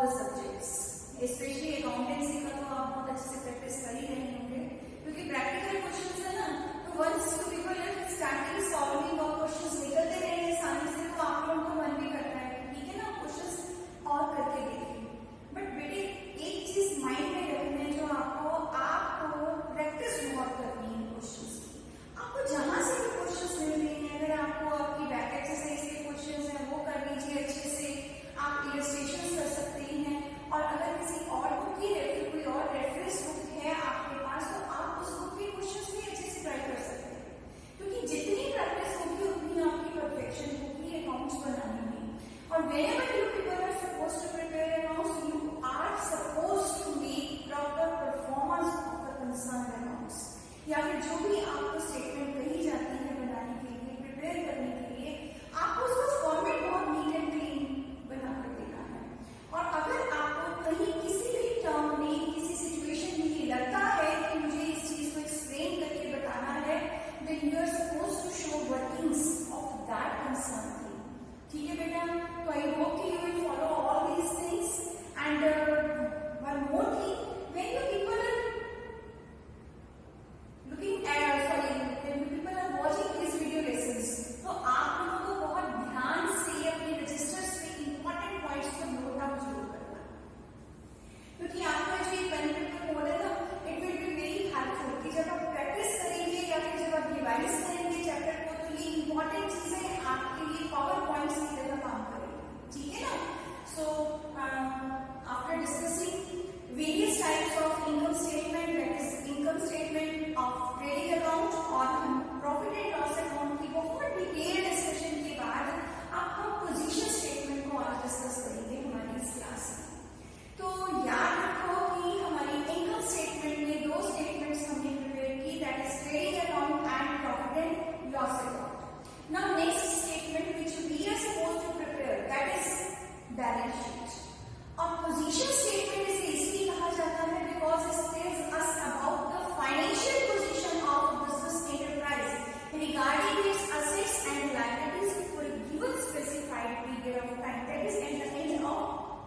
The subjects, specially accountancy का तो आप बहुत अच्छे से प्रैक्टिस कर ही रहे होंगे, क्योंकि प्रैक्टिकल क्वेश्चंस है ना, तो once you people are starting solving और क्वेश्चंस निकलते रहेंगे सामने से, तो आप लोगों को मन भी करता है ठीक है ना क्वेश्चंस और करके देखिए। बट बेटे एक चीज माइंड में रखना है, जो आपको प्रैक्टिस बहुत करनी है क्वेश्चंस की। आपको जहां से भी क्वेश्चंस मिल रही है, अगर आपको आपकी बैक एक्सरसाइज के क्वेश्चंस हैं वो कर लीजिए अच्छे से, आप इलस्ट्रेशंस कर सकते हैं, और अगर किसी और बुक की कोई और रेफरेंस बुक है आपके पास, तो आप उस बुक के क्वेश्चंस भी अच्छे से ट्राई कर सकते हैं, क्योंकि जितनी प्रैक्टिस होगी उतनी आपकी परफेक्शन होगी अकाउंट्स बनाने में। और whenever you people are supposed to prepare accounts, you are supposed to make proper performance of the concerned accounts, या फिर जो भी आपको स्टेटमेंट कही जाती है बनाने के लिए, प्रिपेयर करने के लिए, आपको उसका फॉर्मेट बहुत नीट एंड क्लीन बनाकर देना है। और अगर आपको कहीं किसी भी टर्म में, किसी सिचुएशन में ये लगता है कि मुझे इस चीज को एक्सप्लेन करके बताना है, then you are supposed to show workings of that concerned thing. ठीक है बेटा, तो आई होप कि you will follow all these things. And one more thing, when you people are looking at, when you people are watching these video lessons, तो आप लोगों को बहुत ध्यान से अपने रजिस्टर्स पे इंपॉर्टेंट पॉइंट्स को नोट डाउन जरूर करना, क्योंकि आपका जो ये पेन पेपर मोड है ना, it will be very helpful कि जब आप प्रैक्टिस करेंगे या फिर जब आप रिवाइज करेंगे चैप्टर को, तो ये इंपॉर्टेंट चीजें आपके लिए पावर पॉइंट्स की तरह काम करेंगी, ठीक है ना। So after discussing various types of income statement, that is income statement of trading account और profit and loss account की बहुत डिटेल डिस्कशन के बाद अब हम पोजीशन स्टेटमेंट को आज डिस्कस करेंगे हमारी इस क्लास में। तो याद रखो कि हमारी इनकम स्टेटमेंट में दो स्टेटमेंट्स हमने प्रिपेयर की, that is trading account and profit and loss account. Now next statement which we are supposed to prepare, that is balance sheet. और पोजीशन स्टेटमेंट इसे इसलिए कहा जाता है because it tells us about the financial position of business enterprise regarding its assets and liabilities for a given specified period of time, that is at the end of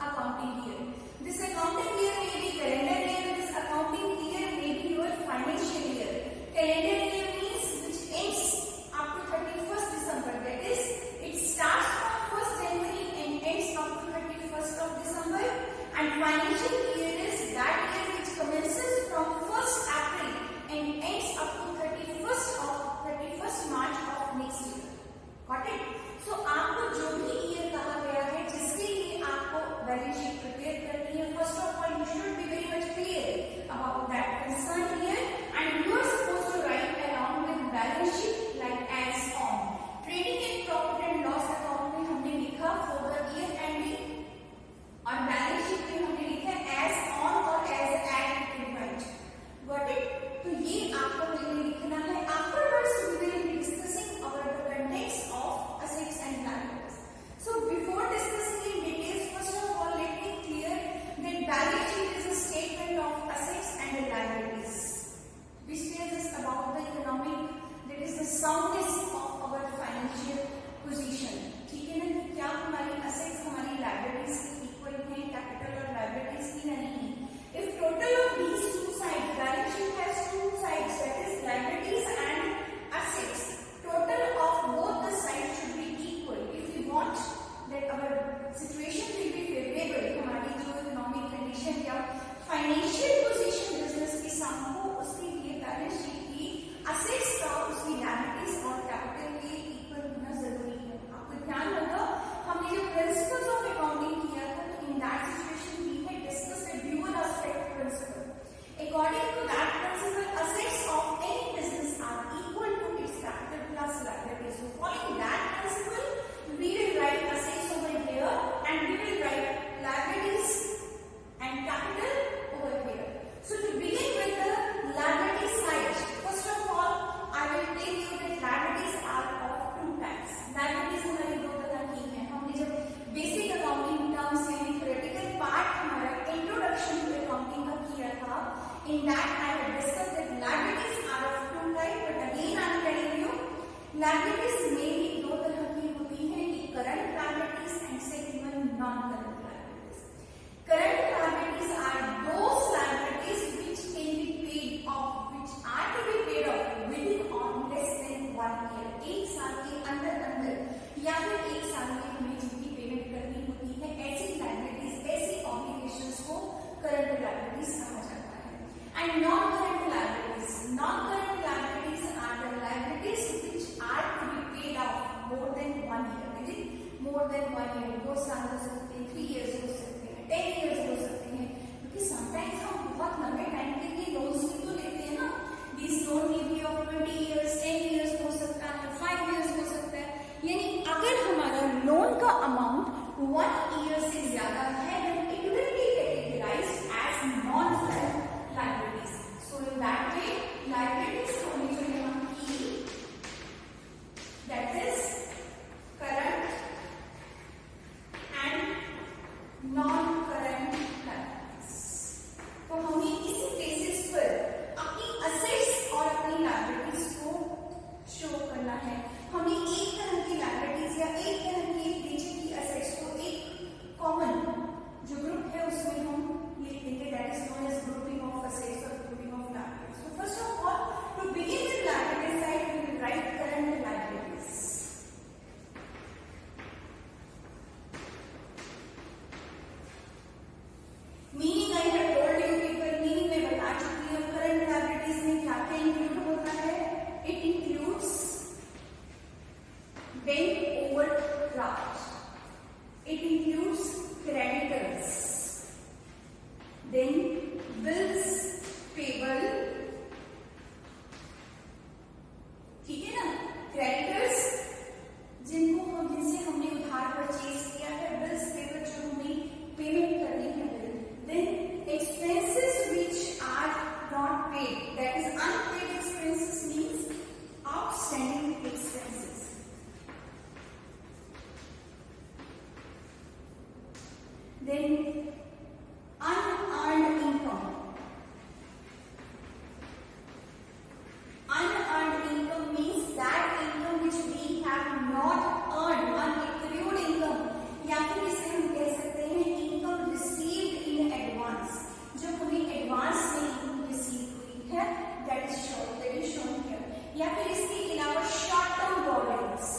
accounting year. This accounting year may be calendar year, this accounting year may be your financial year. Calendar year means which ends up to 31st December, that is it starts from 1st January and ends up to 31st of December, and financial year is that year which commences from 1st April and ends up to 31st March of next year. Got it? So आपको जो भी year कहा गया है जिसके लिए आपको balance sheet prepare करनी है, first of all you should be very much clear about that concern year and you are supposed to write around with balance sheet like as on. Trading and profit and loss account में हमने लिखा for the year ending, और balance sheet में हमने लिखा as on और as at invite. Got it? तो ये आपको पहले लिखना है। Afterwards we will be discussing about the context of assets and liabilities. So before discussing in details, first of all let me clear that balance sheet is a statement of assets and liabilities which tells us about the economic, that is the soundness of our financial position. ठीक है ना, कि क्या हमारी assets हमारी liabilities के equal हैं, capital और liabilities की या नहीं। If total of these two sides, balance sheet has two sides, that is liabilities and assets, total of both the sides should be equal if we want that our situation will be favorable, हमारी जो economic condition या financial position business की सम हो, उसके लिए balance sheet की assets का उसकी लायबिलिटीज और कैपिटल के इक्वल होना जरूरी है। आपको ध्यान रखो, हमने जब प्रिंसिपल्स ऑफ अकाउंटिंग किया था तो in that situation we had discussed the dual aspect principle. According to that principle, assets of any business are equal to its capital plus liabilities. So following that principle, we will write assets over here and we will write liabilities and capital over here. So to begin with the liability side, first of all, I will tell you that liabilities are of two types. Liabilities हमारी दो तरह की हैं। हमने जब basic accounting terms यानी theoretical part हमारा introduction to accounting का किया था, in that I have discussed that liabilities are of two types, but again I am telling you liabilities mainly दो तरह की होती हैं, एक current liabilities and second one non-current liabilities. Then unearned income. Unearned income means that income which we have not earned, unaccrued income, या फिर इसे हम कह सकते हैं income received in advance, जो हमें एडवांस में income receive हुई है, that is shown here. या फिर इसके अलावा short term borrowings,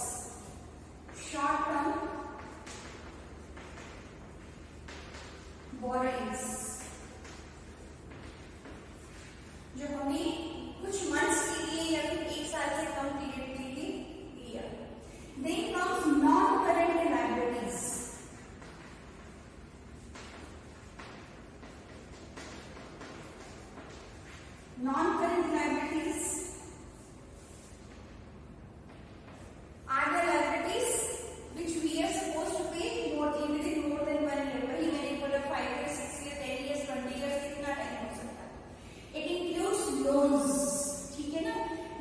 short term borrowings जो हमें कुछ मंथ्स के लिए या फिर एक साल से कम पीरियड के लिए लिया. Then comes non-current liabilities. Non-current liabilities are the liabilities which we are supposed to pay within more than 1 year. वही मैंने बोला 5 years, 6 years, 10 years, 20 years, कितना टाइम हो सकता है. It includes loans. ठीक है ना,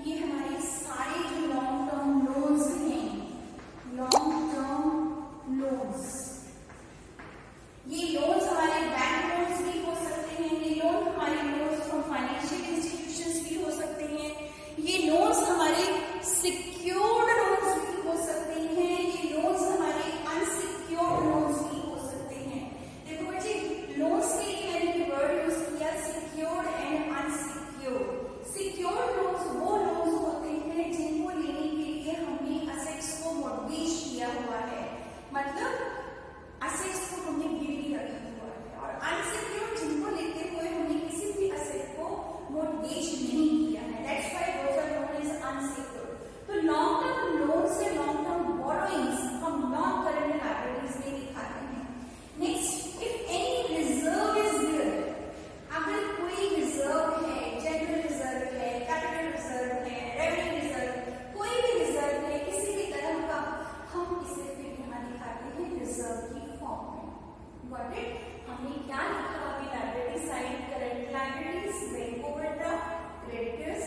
ये हमारे सारे जो लॉन्ग टर्म लोन्स हैं, लॉन्ग टर्म लोन्स, ये लोन्स हमारे बैंक लोन्स भी हो सकते हैं, ये लोन हमारे लोन्स फ्रॉम फाइनेंशियल इंस्टीट्यूशंस भी हो सकते हैं, ये लोन्स हमारे सिक्योर्ड लोन्स भी हो सकते हैं, ये लोन्स हमारे अनसिक्योर्ड लोन्स भी हो सकते हैं. देखो बच्चे, लोन्स के लिए मैंने वर्ड यूज किया secured and unsecured. Secured loans वो लोन्स होते हैं जिनको लेने के लिए हमने असेट्स को मॉर्गेज किया हुआ है, मतलब असेट्स को हमने गिरवी रखा हुआ है. और अनसिक्योर्ड जिनको लेते हुए हमने किसी भी असेट को मॉर्गेज नहीं किया है, that's why those are known as unsecured. तो लॉन्ग टर्म लोन्स से लॉन्ग टर्म बोरोइंग्स हम नॉन करंट लायबिलिटीज में दिखाते हैं. Next, if any reserve is there, अगर कोई रिजर्व है, जनरल रिजर्व है, कैपिटल रिजर्व है, रेवेन्यू रिजर्व, कोई भी रिजर्व है किसी भी तरह का, हम इसे फिर यहाँ दिखाते हैं रिजर्व की फॉर्म में. Got it? हमने क्या लिखा अभी liability side? Current liabilities, bank overdraft, creditors,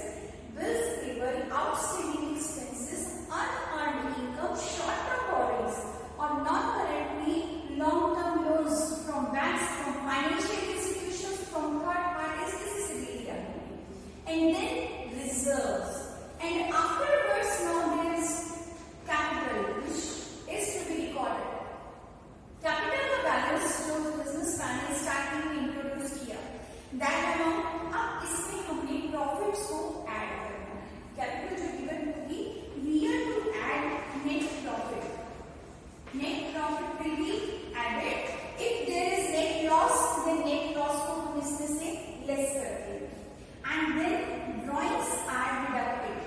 bills payable, outstanding expenses, unearned income, short term borrowings, और non-currently long-term loans from banks, from financial institutions, from third parties, किसी से भी लिया. And then reserves, and afterwards now there is capital which is to be recorded. Capital का balance जो business plan में starting में introduce किया, that amount अब इसमें हमने प्रॉफिट्स को ऐड करना है. कैपिटल जो गिवन होगी, we are to add net profit. Net profit will be added. If there is net loss, then net loss को हम इसमें से लेस करते हैं. And then drawings are deducted.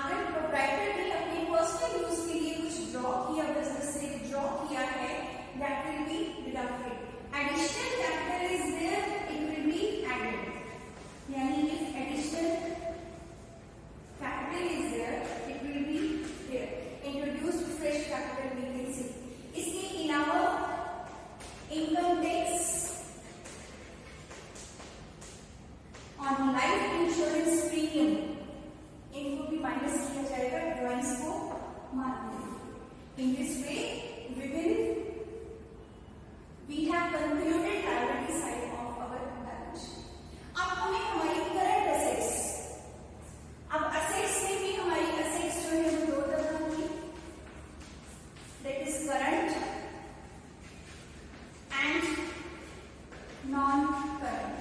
अगर प्रोप्राइटर ने अपने पर्सनल यूज के लिए कुछ ड्रॉ किया, बिजनेस से ड्रॉ किया है, that will be deducted. Additional capital is there, it will be added. यानी if additional capital is there, it will be there. Introduced fresh capital we can see. इसके अलावा income tax on life insurance premium, इनको भी minus किया जाएगा drawings को मारने. In this way we have concluded liability side of our balance sheet. अब हमें हमारी करंट असेट्स, अब असेट्स में भी हमारी असेट्स जो है वो दो तरह की, that is current and non current.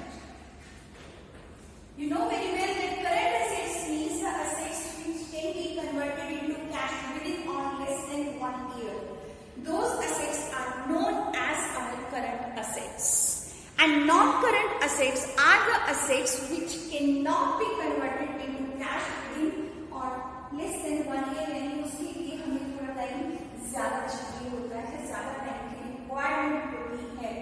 You know very well that current assets means the assets which can be converted into cash within or less than 1 year. Those assets are known as our current assets. And non-current assets are the assets which cannot be converted into cash within or less than 1 year. यानी उसके लिए हमें थोड़ा time ज्यादा चाहिए होता है, ज्यादा टाइम की रिक्वायरमेंट होती है.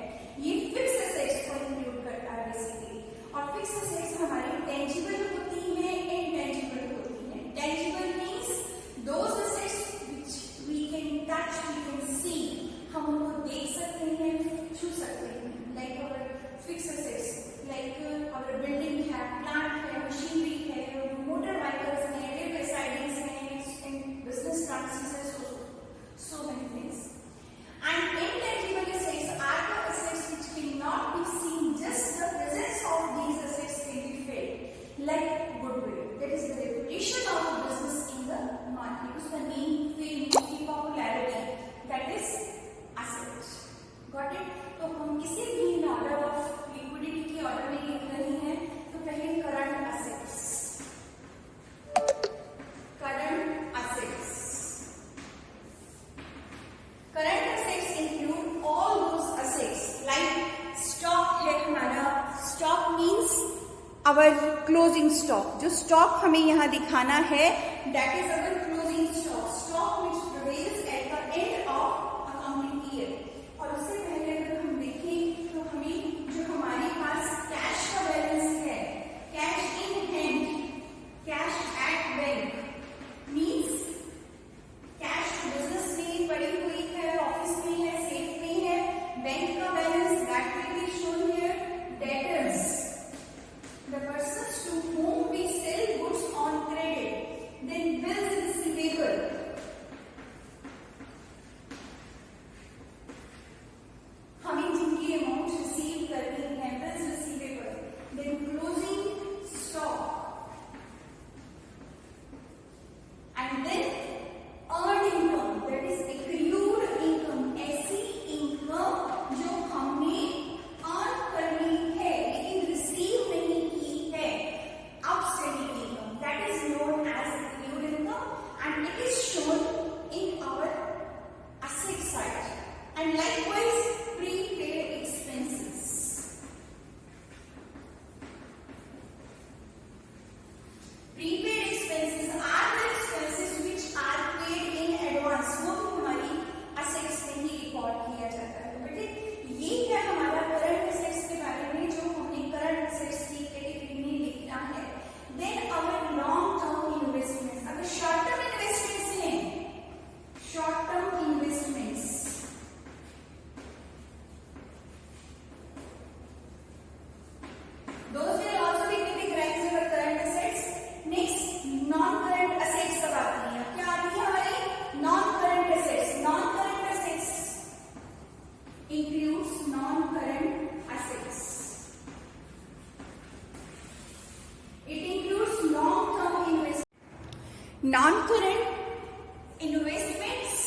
ये फिक्स असेट्स को इंक्लूड करता है बेसिकली. और फिक्स असेट्स हमारी टेंजिबल होती हैं, इनटेंजिबल होती हैं. Tangible means those assets which we can touch, we can see, हम उनको देख सकते हैं, छू सकते हैं. Like our fix assets, like our building है, प्लांट है, मशीनरी है, मोटर व्हीकल्स हैं, रेलवे साइडिंग्स हैं, business premises, so many our closing stock, जो स्टॉक हमें यहाँ दिखाना है that is our closing stock, stock which prevails at the end of accounting year. और उससे पहले अगर हम देखें तो हमें जो हमारे पास कैश का बैलेंस है, cash in hand, cash at bank, means cash business में पड़ी हुई है, ऑफिस में है, सेफ में है। बैंक का balance that will be shown here. Debtors, the persons to whom we sell goods on credit, then bills receivable, हमें जिनकी अमाउंट रिसीव करनी है, bills receivable, then closing stock, and then earned income, that is accrued income, ऐसी income जो हमने earn करनी है लेकिन रिसीव नहीं की है, outstanding income, that is known as accrued income, and it is shown in our asset side. And likewise prepaid expenses, prepaid expenses are the expenses which are paid in advance, वो भी हमारी assets में ही record किया जाता है। बेटे ये क्या हमारा करंट असेट्स के बारे में जो हमने करंट असेट्स की कैटेगरी में लिखना है। देन अवर लॉन्ग टर्म इन्वेस्टमेंट्स, अगर शॉर्ट टर्म इन्वेस्टमेंट्स हैं, short term investments, those will also be categorized as current assets. Next, non-current assets सब आती है। क्या आती है हमारी? Non-current assets. Non-current assets includes non-current assets. It includes long-term investment. Non-current investments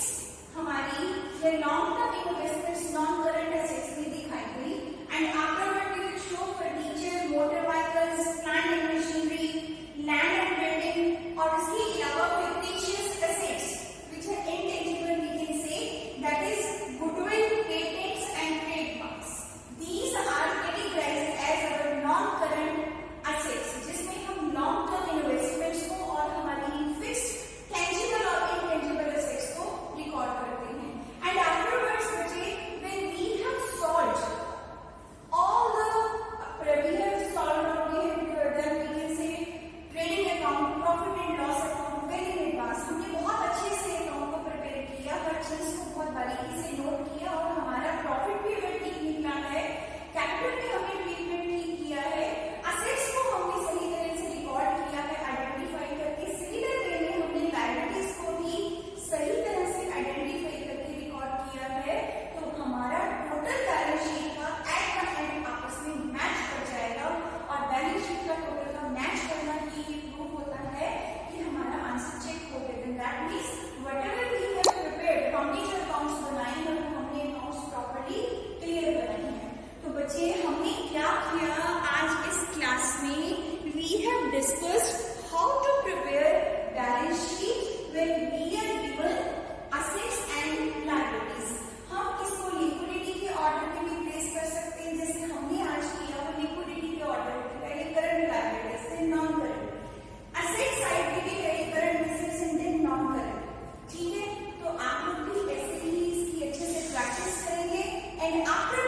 हमारी ये long-term investments non-current assets में दिखाई गई। And afterward we will show furniture, motor vehicles, plant and machinery, land and building, और इसके अलावा fictitious assets which are intangible, we can say that is goodwill, patents and trademarks. These are categorized as our non-current assets, जिसमें हम long term investments को और हमारी fixed tangible और intangible assets को record करते हैं। And afterwards बचे when we have solved all the we have solved or we have done, we can say trading account, profit and loss account very in advance, हमने बहुत अच्छे से account को prepare किया, हर चीज को बहुत बारीकी से नोट किया और हमारा प्रॉफिट भी अगर ठीक निकला है, कैपिटल भी हमने ट्रीटमेंट ठीक किया है, असेट्स को हमने सही तरह से रिकॉर्ड किया है आइडेंटिफाई करके, सिमिलर वे में हमने लायबिलिटीज को भी सही तरह से आइडेंटिफाई करके रिकॉर्ड किया है, तो हमारा टोटल बैलेंस शीट का एट द एंड आपस में मैच कर जाएगा। और बैलेंस शीट का टोटल का मैच करना ही प्रूफ होता है कि हमारा आंसर चेक हो गया। That means whatever we have prepared, हमने जो अकाउंट्स बनाए हैं हमने अकाउंट्स प्रॉपर्ली क्लियर बनाए हैं। तो बच्चे हमने क्या किया आज इस क्लास में? We have discussed how to prepare balance sheet when we are given assets and liabilities. हम इसको लिक्विडिटी के ऑर्डर में भी प्लेस कर सकते हैं, जैसे हमने आज किया वो लिक्विडिटी के ऑर्डर में, पहले current liabilities then non current, asset side पे भी पहले current assets and then non current. ठीक है, तो आप लोग भी ऐसे ही इसकी अच्छे से प्रैक्टिस करेंगे एंड आफ्टर